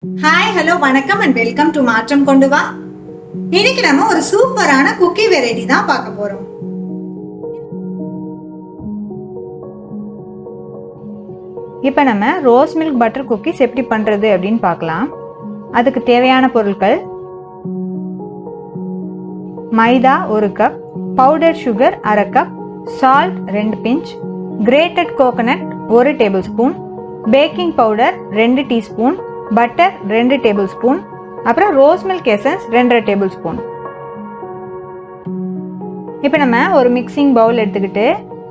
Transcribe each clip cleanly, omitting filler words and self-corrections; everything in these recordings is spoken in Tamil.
ஹாய் ஹலோ வணக்கம் அண்ட் வெல்கம் டு மாற்றம் கொண்டு வா. இன்னைக்கு நம்ம ஒரு சூப்பரான குக்கி வெரைட்டி தான் பார்க்க போறோம். இப்போ நம்ம ரோஸ் மில்க் பட்டர் குக்கீஸ் எப்படி பண்றது அப்படின்னு பார்க்கலாம். அதுக்கு தேவையான பொருட்கள்: maida 1 cup, powder sugar 1/2 cup, salt 2 pinch, grated coconut 1 tablespoon, baking powder 2 teaspoon, butter 2 tablespoon, அப்புறம் rose milk essence 2.5 tablespoon. இப்போ நம்ம ஒரு மிக்சிங் பவுல் எடுத்துக்கிட்டு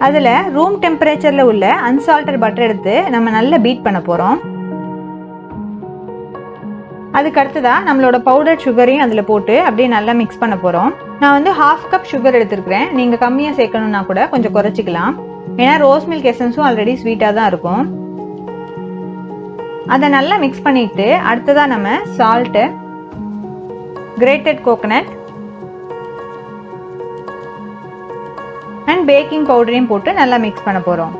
அதில் ரூம் டெம்பரேச்சரில் உள்ள அன்சால்டட் பட்டர் எடுத்து நம்ம நல்லா பீட் பண்ண போகிறோம். அதுக்கு அடுத்ததாக நம்மளோட பவுடர் சுகரையும் அதில் போட்டு அப்படியே நல்லா மிக்ஸ் பண்ண போகிறோம். நான் வந்து 1/2 கப் சுகர் எடுத்துருக்கிறேன். நீங்கள் கம்மியாக சேர்க்கணுன்னா கூட கொஞ்சம் குறைச்சிக்கலாம். ஏன்னா ரோஸ் மில்க் எசன்ஸும் ஆல்ரெடி ஸ்வீட்டாக தான் இருக்கும். அதை நல்லா மிக்ஸ் பண்ணிட்டு அடுத்ததாக நம்ம salt, grated coconut and baking பவுடரையும் போட்டு நல்லா மிக்ஸ் பண்ண போகிறோம்.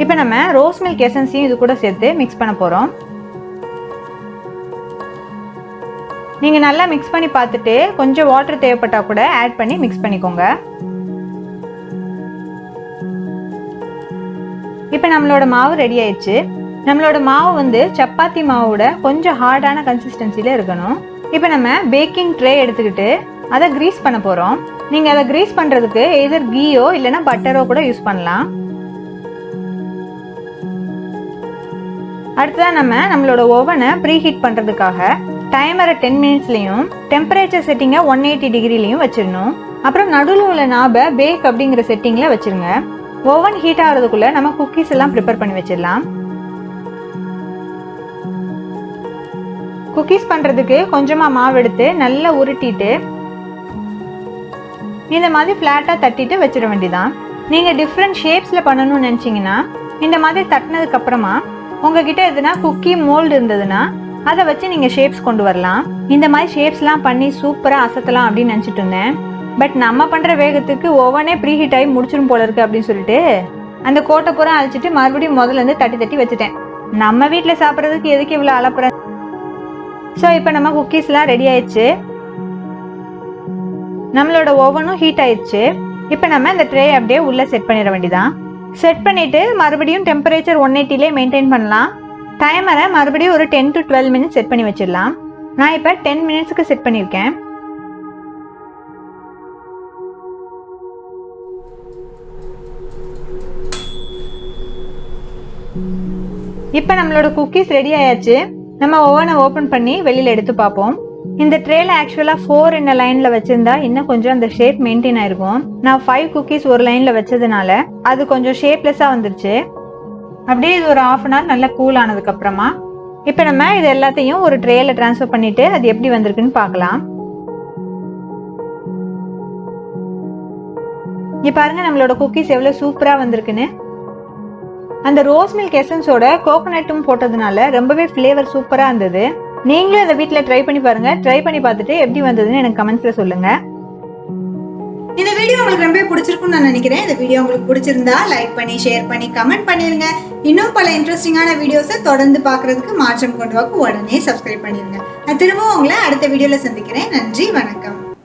இப்போ நம்ம ரோஸ் மில்க் எசன்ஸையும் இது கூட சேர்த்து மிக்ஸ் பண்ண போகிறோம். நீங்கள் நல்லா மிக்ஸ் பண்ணி பார்த்துட்டு கொஞ்சம் வாட்டர் தேவைப்பட்டால் கூட ஆட் பண்ணி மிக்ஸ் பண்ணிக்கோங்க. இப்போ நம்மளோட மாவு ரெடி ஆயிடுச்சு. நம்மளோட மாவு வந்து சப்பாத்தி மாவோட கொஞ்சம் ஹார்டான கன்சிஸ்டன்சியில் இருக்கணும். இப்போ நம்ம பேக்கிங் ட்ரே எடுத்துக்கிட்டு அதை கிரீஸ் பண்ண போகிறோம். நீங்கள் அதை கிரீஸ் பண்ணுறதுக்கு எதர் கீயோ இல்லைன்னா பட்டரோ கூட யூஸ் பண்ணலாம். அடுத்ததான் நம்மளோட ஓவனை ப்ரீஹீட் பண்ணுறதுக்காக டைமரை 10 மினிட்ஸ்லையும் டெம்பரேச்சர் செட்டிங்கை 180 டிகிரிலையும் வச்சிடணும். அப்புறம் நடுவில் உள்ள நாபை பேக் அப்படிங்கிற செட்டிங்கில் வச்சுருங்க. ஓவன் ஹீட் ஆகிறதுக்குள்ளே நம்ம குக்கீஸ் எல்லாம் ப்ரிப்பேர் பண்ணி வச்சிடலாம். குக்கீஸ் பண்ணுறதுக்கு கொஞ்சமாக மாவு எடுத்து நல்லா உருட்டிட்டு இந்த மாதிரி ஃப்ளாட்டாக தட்டிட்டு வச்சிட வேண்டியதான். நீங்கள் டிஃப்ரெண்ட் ஷேப்ஸில் பண்ணணும்னு நினச்சிங்கன்னா இந்த மாதிரி தட்டினதுக்கப்புறமா உங்ககிட்ட எதுனா குக்கி மோல்டு இருந்ததுன்னா அதை வச்சு நீங்கள் ஷேப்ஸ் கொண்டு வரலாம். இந்த மாதிரி ஷேப்ஸ்லாம் பண்ணி சூப்பராக அசத்தலாம் அப்படின்னு நினச்சிட்டு இருந்தேன். பட் நம்ம பண்ணுற வேகத்துக்கு ஓவனே ப்ரீஹீட் ஆகி முடிச்சிடும் போல இருக்குது அப்படின்னு சொல்லிட்டு அந்த கோட்டை பூரா அழிச்சிட்டு மறுபடியும் முதல்ல இருந்து தட்டி தட்டி வச்சுட்டேன். நம்ம வீட்டில் சாப்பிட்றதுக்கு எதுக்கு இவ்வளோ அலப்புற. ஸோ இப்போ நம்ம குக்கீஸ்லாம் ரெடி ஆயிடுச்சு. நம்மளோட ஓவனும் ஹீட் ஆயிடுச்சு. இப்போ நம்ம இந்த ட்ரே அப்படியே உள்ளே செட் பண்ணிட வேண்டியதான். செட் பண்ணிவிட்டு மறுபடியும் டெம்பரேச்சர் 180லே மெயின்டைன் பண்ணலாம். டைமரை மறுபடியும் ஒரு 10 to 12 மினிட்ஸ் செட் பண்ணி வச்சிடலாம். நான் இப்போ 10 மினிட்ஸ்க்கு செட் பண்ணியிருக்கேன். இப்போ நம்மளோட குக்கீஸ் ரெடி ஆயாச்சு. நம்ம ஓவனை ஓப்பன் பண்ணி வெளியில் எடுத்து பார்ப்போம். இந்த ட்ரேல ஆக்சுவலாக 4 இந்த லைனில் வச்சுருந்தா இன்னும் கொஞ்சம் அந்த ஷேப் மெயின்டைன் ஆயிருக்கும். நான் 5 குக்கீஸ் ஒரு லைனில் வச்சதுனால அது கொஞ்சம் ஷேப்லெஸ்ஸாக வந்துருச்சு. அப்படியே இது ஒரு 1/2 hour நல்லா கூல் ஆனதுக்கு அப்புறமா இப்போ நம்ம இது எல்லாத்தையும் ஒரு ட்ரேல டிரான்ஸ்ஃபர் பண்ணிட்டு அது எப்படி வந்திருக்குன்னு பார்க்கலாம். இங்க பாருங்க நம்மளோட குக்கீஸ் எவ்வளவு சூப்பரா வந்திருக்குன்னு. அந்த ரோஸ் மில்க் எசன்ஸோட கோகனட்டும் போட்டதுனால ரொம்பவே ஃப்ளேவர் சூப்பரா இருந்தது. நீங்களும் இந்த வீட்டில் ட்ரை பண்ணி பாருங்க. ட்ரை பண்ணி பார்த்துட்டு எப்படி வந்ததுன்னு எனக்கு கமெண்ட்ஸ்ல சொல்லுங்க. இந்த வீடியோ உங்களுக்கு ரொம்ப பிடிச்சிருக்கும்னு நான் நினைக்கிறேன். இந்த வீடியோ உங்களுக்கு பிடிச்சிருந்தா லைக் பண்ணி, ஷேர் பண்ணி, கமெண்ட் பண்ணிருங்க. இன்னும் பல இன்ட்ரெஸ்டிங்கான வீடியோஸை தொடர்ந்து பார்க்கறதுக்கு மாற்றம் கொண்டு வாக்கு உடனே சப்ஸ்கிரைப் பண்ணிருங்க. நான் திரும்பவும் உங்களை அடுத்த வீடியோல சந்திக்கிறேன். நன்றி, வணக்கம்.